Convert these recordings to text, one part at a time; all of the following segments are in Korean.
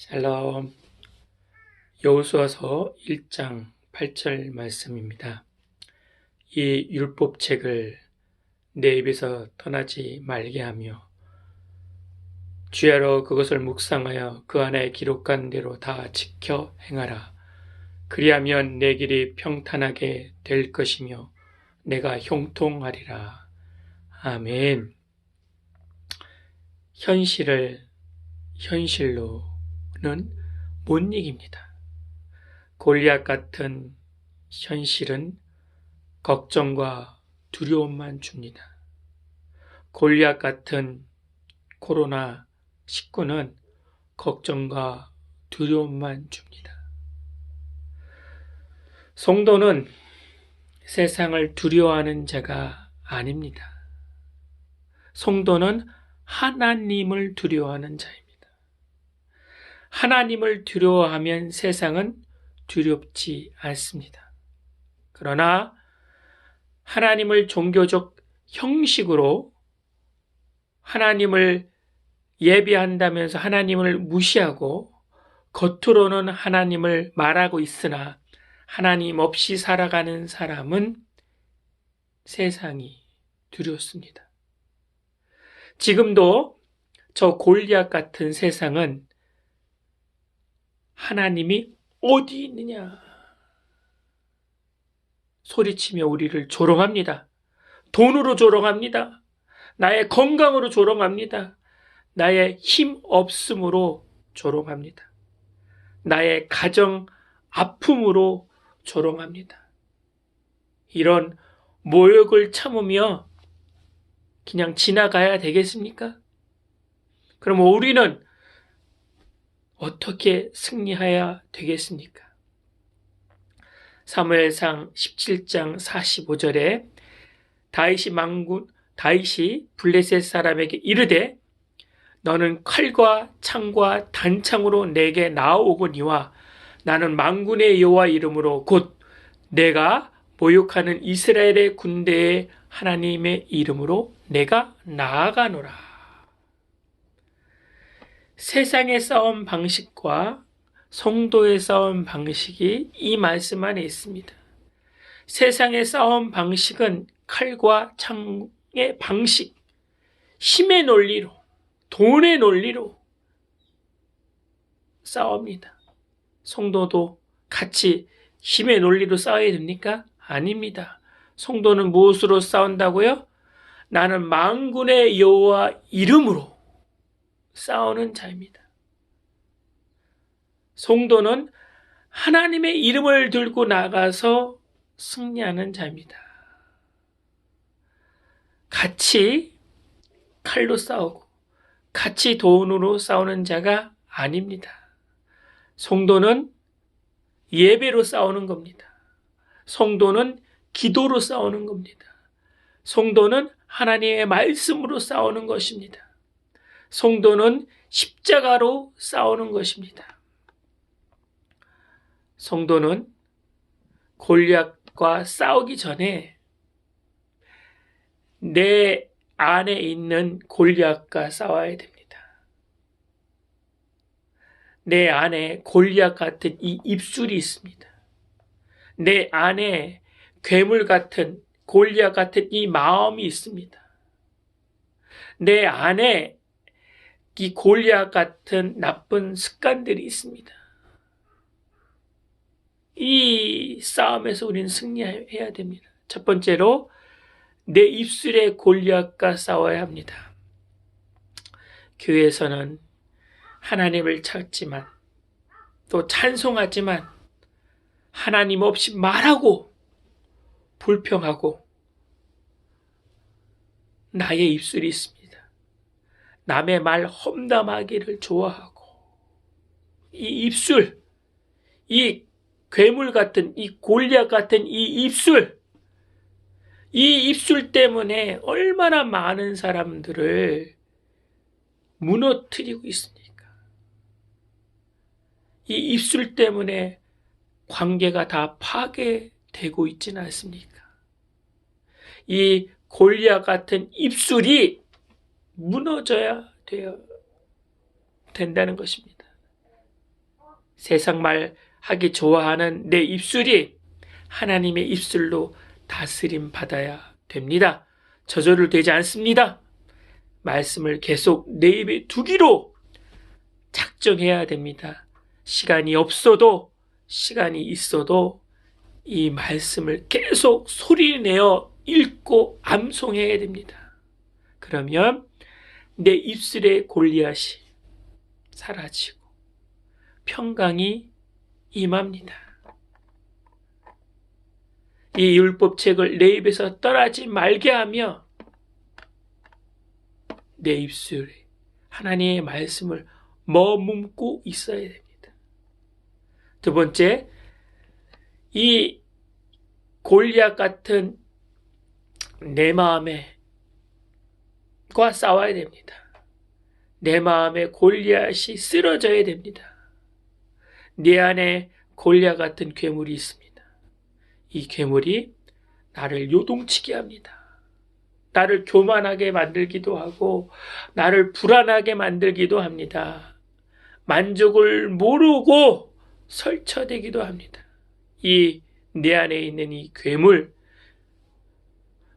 샬롬. 여호수아서 1장 8절 말씀입니다. 이 율법책을 내 입에서 떠나지 말게 하며 주야로 그것을 묵상하여 그 안에 기록한 대로 다 지켜 행하라. 그리하면 내 길이 평탄하게 될 것이며 내가 형통하리라. 아멘. 현실을 현실로는 못 이깁니다. 골리앗 같은 현실은 걱정과 두려움만 줍니다. 골리앗 같은 코로나19는 걱정과 두려움만 줍니다. 성도는 세상을 두려워하는 자가 아닙니다. 성도는 하나님을 두려워하는 자입니다. 하나님을 두려워하면 세상은 두렵지 않습니다. 그러나 하나님을 종교적 형식으로 하나님을 예배한다면서 하나님을 무시하고 겉으로는 하나님을 말하고 있으나 하나님 없이 살아가는 사람은 세상이 두렵습니다. 지금도 저 골리앗 같은 세상은 하나님이 어디 있느냐 소리치며 우리를 조롱합니다. 돈으로 조롱합니다. 나의 건강으로 조롱합니다. 나의 힘 없음으로 조롱합니다. 나의 가정 아픔으로 조롱합니다. 이런 모욕을 참으며 그냥 지나가야 되겠습니까? 그럼 우리는 어떻게 승리해야 되겠습니까? 사무엘상 17장 45절에 다윗이 블레셋 사람에게 이르되 너는 칼과 창과 단창으로 내게 나아오거니와 나는 만군의 여호와 이름으로 곧 내가 모욕하는 이스라엘의 군대의 하나님의 이름으로 내가 나아가노라. 세상의 싸움 방식과 성도의 싸움 방식이 이 말씀 안에 있습니다. 세상의 싸움 방식은 칼과 창의 방식, 힘의 논리로, 돈의 논리로 싸웁니다. 성도도 같이 힘의 논리로 싸워야 됩니까? 아닙니다. 성도는 무엇으로 싸운다고요? 나는 만군의 여호와 이름으로 싸우는 자입니다. 성도는 하나님의 이름을 들고 나가서 승리하는 자입니다. 같이 칼로 싸우고 같이 돈으로 싸우는 자가 아닙니다. 성도는 예배로 싸우는 겁니다. 성도는 기도로 싸우는 겁니다. 성도는 하나님의 말씀으로 싸우는 것입니다. 성도는 십자가로 싸우는 것입니다. 성도는 골리앗과 싸우기 전에 내 안에 있는 골리앗과 싸워야 됩니다. 내 안에 골리앗 같은 이 입술이 있습니다. 내 안에 괴물 같은 골리앗 같은 이 마음이 있습니다. 내 안에 이 골리앗 같은 나쁜 습관들이 있습니다. 이 싸움에서 우리는 승리해야 됩니다. 첫 번째로 내 입술에 골리앗과 싸워야 합니다. 교회에서는 하나님을 찾지만 또 찬송하지만 하나님 없이 말하고 불평하고 나의 입술이 있습니다. 남의 말 험담하기를 좋아하고 이 입술, 이 괴물 같은 이 골리앗 같은 이 입술 때문에 얼마나 많은 사람들을 무너뜨리고 있습니까? 이 입술 때문에 관계가 다 파괴되고 있지는 않습니까? 이 골리앗 같은 입술이 무너져야 된다는 것입니다. 세상 말 하기 좋아하는 내 입술이 하나님의 입술로 다스림 받아야 됩니다. 저절로 되지 않습니다. 말씀을 계속 내 입에 두기로 작정해야 됩니다. 시간이 없어도, 시간이 있어도 이 말씀을 계속 소리내어 읽고 암송해야 됩니다. 그러면 내 입술의 골리앗이 사라지고 평강이 임합니다. 이 율법책을 내 입에서 떠나지 말게 하며 내 입술에 하나님의 말씀을 머금고 있어야 됩니다. 두 번째, 이 골리앗 같은 내 마음과 싸워야 됩니다. 내 마음에 골리앗이 쓰러져야 됩니다. 내 안에 골리앗 같은 괴물이 있습니다. 이 괴물이 나를 요동치게 합니다. 나를 교만하게 만들기도 하고 나를 불안하게 만들기도 합니다. 만족을 모르고 설쳐대기도 합니다. 이 내 안에 있는 이 괴물,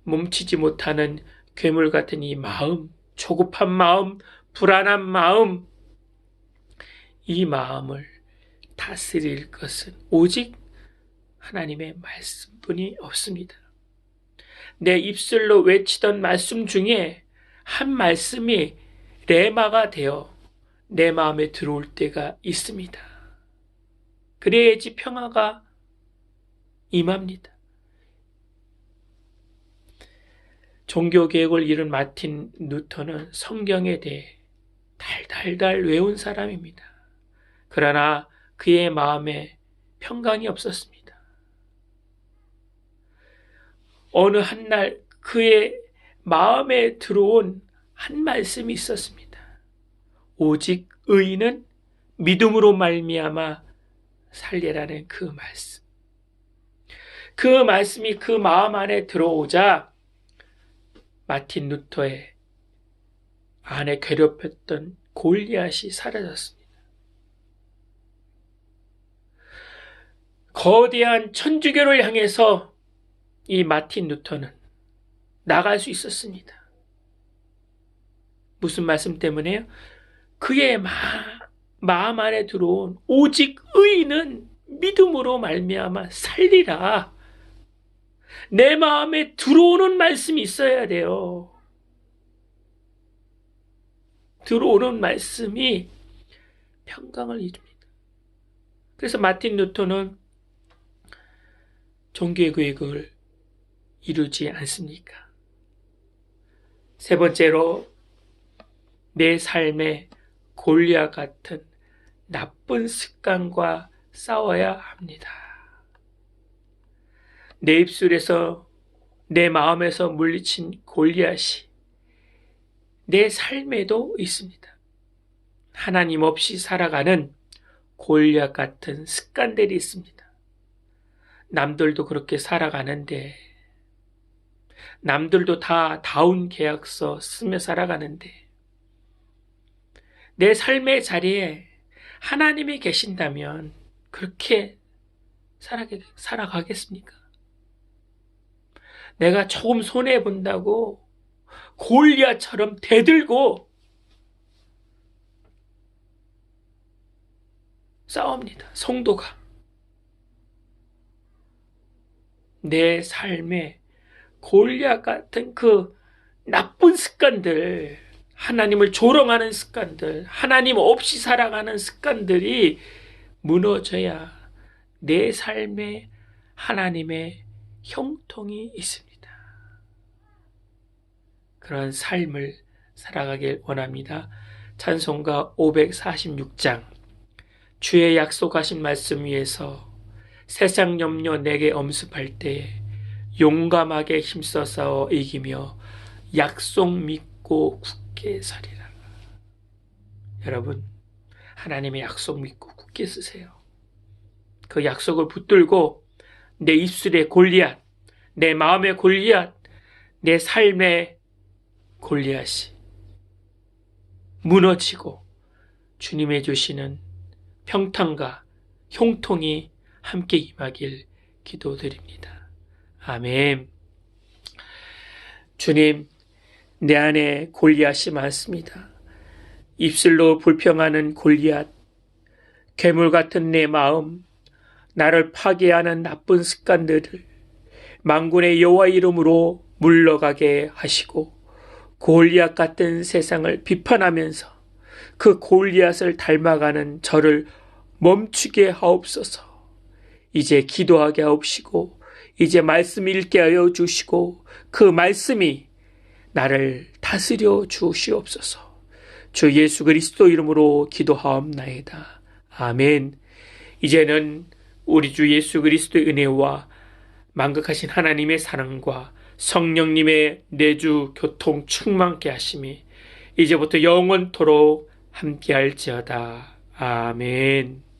멈추지 못하는 괴물 같은 이 마음, 조급한 마음, 불안한 마음, 이 마음을 다스릴 것은 오직 하나님의 말씀뿐이 없습니다. 내 입술로 외치던 말씀 중에 한 말씀이 레마가 되어 내 마음에 들어올 때가 있습니다. 그래야지 평화가 임합니다. 종교개혁을 이룬 마틴 루터는 성경에 대해 달달달 외운 사람입니다. 그러나 그의 마음에 평강이 없었습니다. 어느 한날 그의 마음에 들어온 한 말씀이 있었습니다. 오직 의인은 믿음으로 말미암아 살리라는 그 말씀. 그 말씀이 그 마음 안에 들어오자 마틴 루터의 안에 괴롭혔던 골리앗이 사라졌습니다. 거대한 천주교를 향해서 이 마틴 루터는 나갈 수 있었습니다. 무슨 말씀 때문에요? 그의 마음 안에 들어온 오직 의인은 믿음으로 말미암아 살리라. 내 마음에 들어오는 말씀이 있어야 돼요. 들어오는 말씀이 평강을 이룹니다. 그래서 마틴 루터는 종교개혁을 이루지 않습니까? 세 번째로 내 삶에 골리앗 같은 나쁜 습관과 싸워야 합니다. 내 입술에서 내 마음에서 물리친 골리앗이 내 삶에도 있습니다. 하나님 없이 살아가는 골리앗 같은 습관들이 있습니다. 남들도 그렇게 살아가는데, 남들도 다 다운 계약서 쓰며 살아가는데, 내 삶의 자리에 하나님이 계신다면 그렇게 살아가겠습니까? 내가 조금 손해본다고 골리앗처럼 대들고 싸웁니다. 성도가. 내 삶에 골리앗 같은 그 나쁜 습관들, 하나님을 조롱하는 습관들, 하나님 없이 살아가는 습관들이 무너져야 내 삶에 하나님의 형통이 있습니다. 그런 삶을 살아가길 원합니다. 찬송가 546장. 주의 약속하신 말씀 위에서 세상 염려 내게 엄습할 때에 용감하게 힘써 싸워 이기며 약속 믿고 굳게 서리라. 여러분, 하나님의 약속 믿고 굳게 서세요. 그 약속을 붙들고 내 입술의 골리앗, 내 마음의 골리앗, 내 삶의 골리앗이 무너지고 주님의 주시는 평탄과 형통이 함께 임하길 기도드립니다. 아멘. 주님, 내 안에 골리앗이 많습니다. 입술로 불평하는 골리앗, 괴물 같은 내 마음, 나를 파괴하는 나쁜 습관들을 만군의 여호와 이름으로 물러가게 하시고 골리앗 같은 세상을 비판하면서 그 골리앗을 닮아가는 저를 멈추게 하옵소서. 이제 기도하게 하옵시고 이제 말씀 읽게 하여 주시고 그 말씀이 나를 다스려 주시옵소서. 주 예수 그리스도 이름으로 기도하옵나이다. 아멘. 이제는 우리 주 예수 그리스도의 은혜와 만극하신 하나님의 사랑과 성령님의 내주 교통 충만케 하심이 이제부터 영원토록 함께할지어다. 아멘.